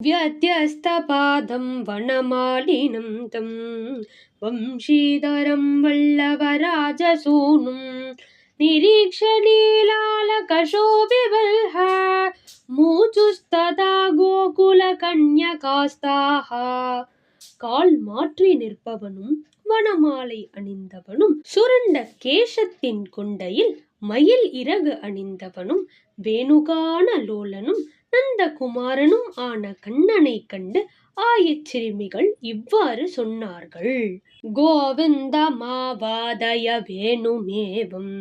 व्यत्यस्तपादं वनमालिनं तं वंशीधरं वल्लवराजसूनुं निरीक्ष्य लीलालकशोभिवल्ह மூச்சுஸ்ததா கோகுலகன்யகாஸ்தாஹ. கால் மாற்றி நிற்பவனும் வனமாலை அணிந்தவனும் சுருண்ட கேசத்தின் கொண்டையில் மயில் இறகு அணிந்தவனும் வேணுகான லோலனும் நந்தகுமாரனும் ஆன கண்ணனை கண்டு ஆயச்சிறுமிகள் இவ்வாறு சொன்னார்கள். கோவிந்தமாவாதய வேணுமேவம்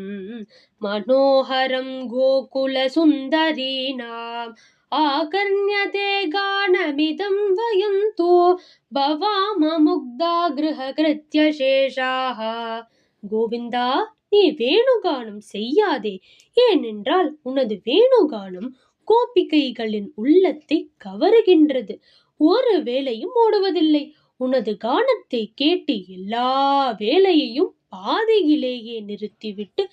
மனோஹரம் கோகுல சுந்தரீனாம் ஆகர்ண்யதே கானமிதம் வயம் தோ பவாம முக்தா கிருஹகிருத்ய சேஷாஹ. கோவிந்தா, நீ வேணுகானம் செய்யாதே, ஏனென்றால் உனது வேணுகானம் கோபிகைகளின் உள்ளத்தை கவருகின்றது. ஒரு வேளையும் ஓடுவதில்லை. உனது கானத்தை கேட்டு எல்லா வேலையையும் பாதையிலேயே நிறுத்திவிட்டு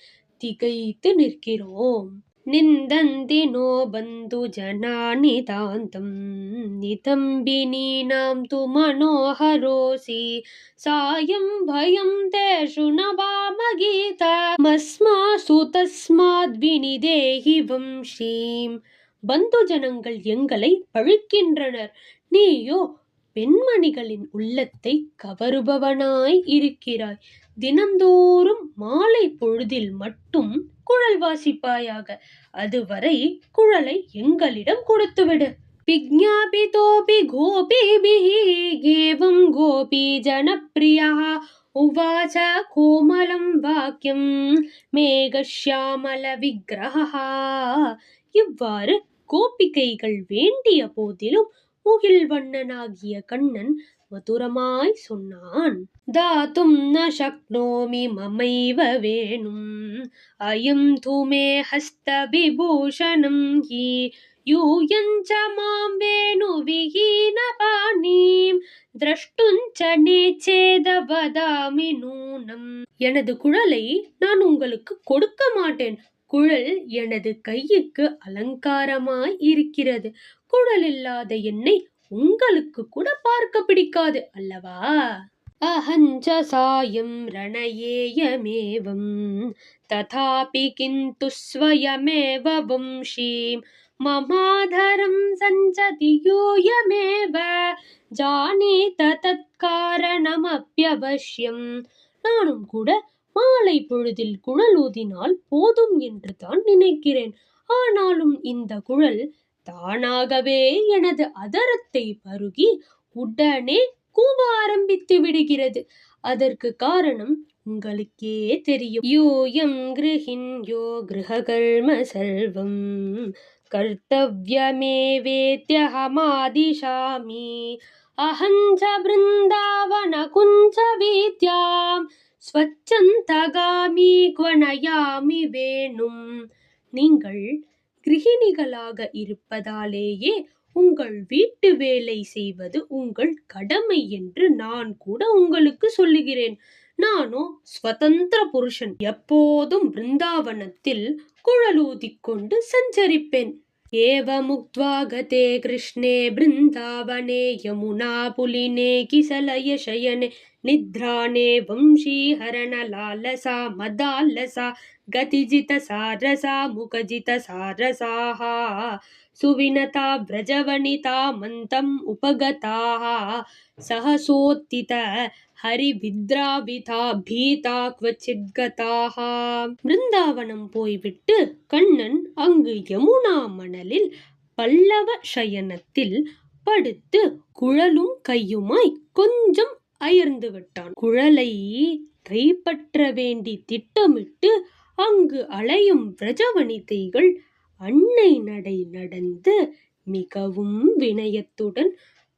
திகைத்து நிற்கிறோம். நிந்தந்தி நோ பந்து ஜனானி தாந்தம் நிதம்பினீனாம் து மனோஹரோசி சாயம் பயம் தேஷு நவாமகீத மஸ்மாசு தஸ்மாத் வினிதேஹி வம்சீம். பந்து ஜனங்கள் எங்களை பழிக்கின்றனர், நீயோ பெண்மணிகளின் உள்ளத்தை கவருபவனாய் இருக்கிறாய். தினந்தோறும் மாலை பொழுதில் மட்டும் குழல் வாசிப்பாயாக. அதுவரை குழலை எங்களிடம் கொடுத்துவிடு. விஜ்ஞாபிதோபி கோபிபிஹி ஏவம் கோபி ஜனப்ரியா உவாச கோமலம் வாக்கியம் மேகஷ்யாமல விக்கிரஹா. இவ்வாறு கோபிகைகள் வேண்டிய போதிலும் முகில்வண்ணனாகிய கண்ணன் மதுரமாய் சொன்னான். தாத்தும் ந சக்னோமி மமைவ வேணும் அயம் துமே ஹஸ்த விபூஷணம் ஹி யூயஞ்ச மாம் வேணு விஹீன பாணீம் திரஷ்டுஞ்ச நேச்சேத வதாமி நூனம். எனது குழலை நான் உங்களுக்கு கொடுக்க மாட்டேன். குழல் எனது கையுக்கு அலங்காரமாய் இருக்கிறது. குழல் இல்லாத என்னை உங்களுக்கு கூட பார்க்க பிடிக்காது அல்லவா? அஹஞ்ச சாயம் ரணயேயமேவம் ததாபி கிந்து ஸ்வயமேவ வம்சீம் மமாதரம் சஞ்சதி யூயமேவ ஜானீத தத்காரணமப்யவஷ்யம். நானும் கூட மாலை பொழுதில் குழல் ஊதினால் போதும் என்று தான் நினைக்கிறேன். ஆனாலும் இந்த குழல் தானாகவே எனது அதரத்தை பருகி உடனே கூவ ஆரம்பித்து விடுகிறது. அதற்கு காரணம் உங்களுக்கே தெரியும். யூயம் கிருஹின்யோ கிருஹகர்ம சர்வம் கர்த்தவ்யமேவேத்யஹமாதிஷாமி அஹஞ்ச பிருந்தாவன குஞ்ச வீத்யாம் ஸ்வச்சந்தகாமி குவனயாமி வேணும். நீங்கள் கிருஹிணிகளாக இருப்பதாலேயே உங்கள் வீட்டு வேலை செய்வது உங்கள் கடமை என்று நான் கூட உங்களுக்கு சொல்லுகிறேன். நானோ ஸ்வதந்திர புருஷன். எப்போதும் பிருந்தாவனத்தில் குழலூதிக்கொண்டு சஞ்சரிப்பேன். ஏவமுக்த்வா கதே கிருஷ்ணே பிருந்தாவனே யமுனா புலினே கிசலய சயனே நித்ரானே வம்சீஹரண லாலசா மதாலசா கதிஜித சாரசா முகஜித சாரசாஹ சுவினதா விரஜவனிதா மந்தம் உபகதாஹ சஹசோத்தித ஹரிவித்ராவிதா பீதா க்வச்சித்கதாஹ. பிருந்தாவனம் போய்விட்டு கண்ணன் அங்கு யமுனா மணலில் பல்லவ சயனத்தில் படுத்து குழலும் கையுமாய் கொஞ்சம் அயர்ந்து விட்டான். குழலை கைப்பற்ற வேண்டி திட்டமிட்டு அங்கு அலையும் விரஜவனிதைகள் அன்னை நடை நடந்து மிகவும் வினயத்துடன்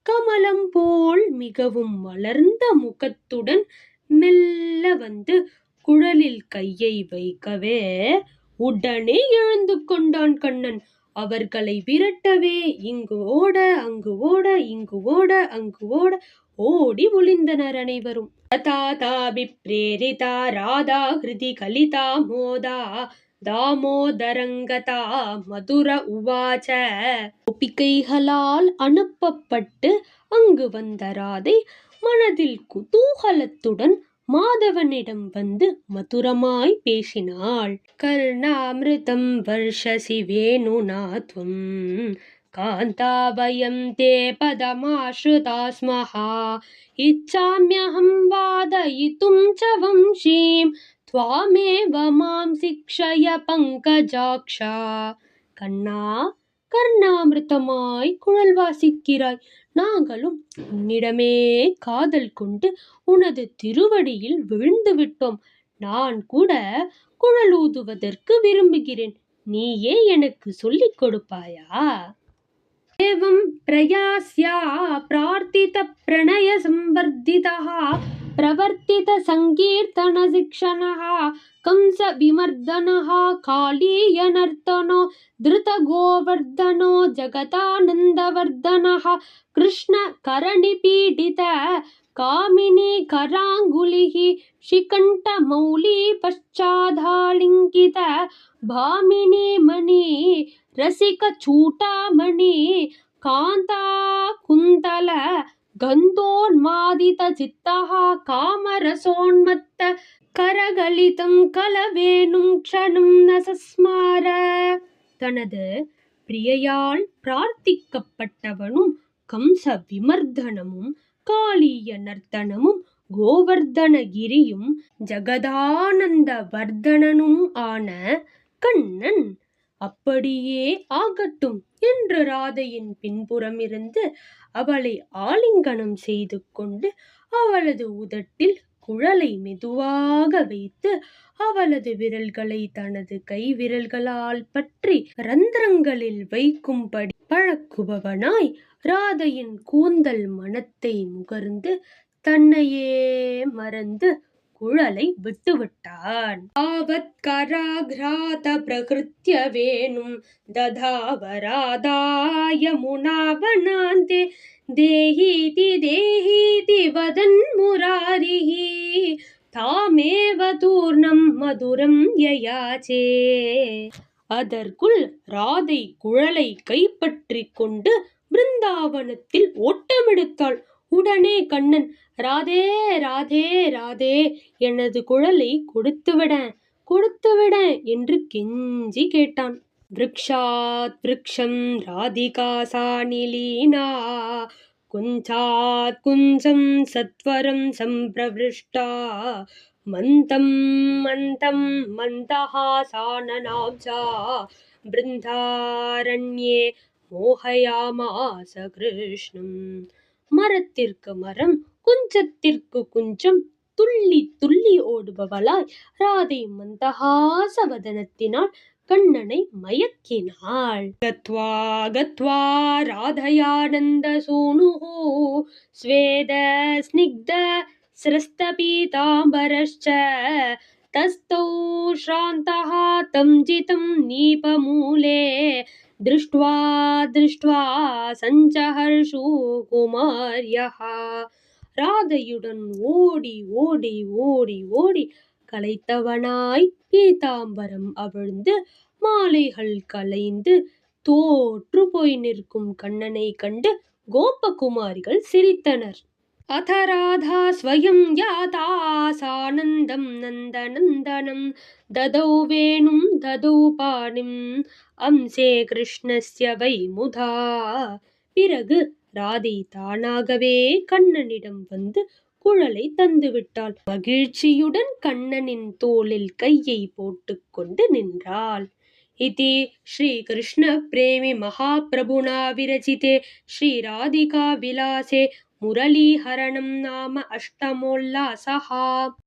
கமலம் போல் மிகவும் மலர்ந்த முகத்துடன் மெல்ல வந்து குழலில் கையை வைக்கவே உடனே எழுந்து கொண்டான் கண்ணன். அவர்களை விரட்டவே இங்கு ஓட அங்கு ஓட இங்கு ஓட அங்கு ஓட ஓடி ஒளிந்தனர் அனைவரும். தாதாபி பிரேரிதா ராதா ஹிருதி கலிதா மோதா தாமோதரங்கதா மதுர உவாச்ச. கோபிகைகளால் அனுப்பப்பட்டு அங்கு வந்த ராதை மனதில் குதூகலத்துடன் மாதவனிடம் வந்து மதுரமாய் பேசினாள். கர்ணாமிருதம் வர்ஷசி வேணுனா த்வம் காந்தா வயம் தே பதமாஸ்ருதா ஸ்மஹ இச்சாம்யஹம் வாதயிதும் ச வம்சீம் த்வாமேவ மாம் சிக்ஷய பங்கஜாக்ஷா. கண்ணா, கர்ணாமிருதமாய் குழல் வாசிக்கிறாய். நாங்களும் உன்னிடமே காதல் கொண்டு உனது திருவடியில் விழுந்து விட்டோம். நான் கூட குழலூதுவதற்கு விரும்புகிறேன். நீயே எனக்கு சொல்லிக் கொடுப்பாயா? ஏவம் பிரயாஸ்யா பிரார்த்தித பிரணய சம்வர்திதः பிரவர்த்தித சங்கீர்த்தன சிக்ஷணः கம்ச விமர்தனः காளீய நர்த்தனோ திருத கோவர்தனோ ஜகதானந்தவர்தனः கிருஷ்ண கரணி பீடித காமினி கராங்குலிः ಶಿಕಂಠ ಮೌಲಿ ಪಶ್ಚಾದಾಲಿಂಕಿತ ಭಾಮಿನಿ ಮಣಿ ರಸಿಕ ಚೂಟಾಮಣಿ ಕಾಂತಾ ಕುಂತಲ ಗಂಧೋನ್ಮಾದಿತ ಚಿತ್ತಃ ಕಾಮರಸೋನ್ಮತ್ತ கரகலிதம் கலவேனும் க்ஷணம் நசஸ்மார. தனது பிரியையால் பிரார்த்திக்கப்பட்டவனும் கம்ச விமர்தனமும் காளிய நர்த்தனமும் கோவர்தனகிரியும் ஜகதானந்த வர்தனனும் ஆன கண்ணன் அப்படியே ஆகட்டும் என்று ராதையின் பின்புறமிருந்து அவளை ஆலிங்கனம் செய்து கொண்டு அவளது உதட்டில் குழலை மெதுவாக வைத்து அவளது விரல்களை தனது கை விரல்களால் பற்றி ரந்திரங்களில் வைக்கும்படி பழக்குபவனாய் ராதையின் கூந்தல் மனத்தை முகர்ந்து தன்னையே மறந்து குழலை விட்டுவிட்டான். ஆவத் கராக்ராத பிரகிருத்ய வேணும் ததாவராதாய முனாவனாந்தே தேஹீதி தேஹீதி வதன் முராரிஹி தாமேவ தூர்ணம் மதுரம் யயாச்சே. அதற்குள் ராதை குழலை கைப்பற்றி கொண்டு பிருந்தாவனத்தில் ஓட்டமெடுத்தாள். உடனே கண்ணன், ராதே ராதே ராதே, எனது குழலை கொடுத்துவிட என்று கெஞ்சி கேட்டான். விருக்ஷாத் விருக்ஷம் ராதிகா சாநிலீனா குஞ்சாத் குஞ்சம் சத்வரம் சம்பிரவிஷ்டா மந்தம் மந்தம் மந்தஹாசானநாப்ஜா பிருந்தாரண்யே மோகயாமாச கிருஷ்ணம். மரத்திற்கு மரம், குஞ்சத்திற்கு குஞ்சம், துள்ளி துள்ளி ஓடுபவளாய் ராதை மந்தஹாச வதனத்தினால் கண்ணனை மயக்கினாள். கத்வா கத்வா ராதயானந்த சூனுஹு ஸ்வேத ஸ்னிக்த ஸ்ரஸ்த பீதாம்பரஸ்ச தஸ்தௌ ஸ்ராந்தஹ தம் ஜிதம் நீபமூலே திருஷ்ட்வா திருஷ்ட்வா சஞ்சஹர்ஷு குமார்யஹ. ராதையுடன் ஓடி ஓடி ஓடி ஓடி களைத்தவனாய் பீதாம்பரம் அவிழ்ந்து மாலைகள் கலைந்து தோற்று போய் நிற்கும் கண்ணனை கண்டு கோபகுமாரிகள் சிரித்தனர். அத ராதா ஸ்வயம் யாதா சானந்தம் நந்தநந்தனம் ததௌ வேணும் ததௌ பாணிம் அம்சே கிருஷ்ணஸ்ய வை முதா. பிறகு ராதை தானாகவே கண்ணனிடம் வந்து குழலை தந்துவிட்டாள். மகிழ்ச்சியுடன் கண்ணனின் தோளில் கையை போட்டுக்கொண்டு நின்றாள். इति श्री कृष्ण प्रेमी महाप्रभुना विरचिते श्री राधिका विलासे मुरलीहरणं नाम अष्टमोल्लासः.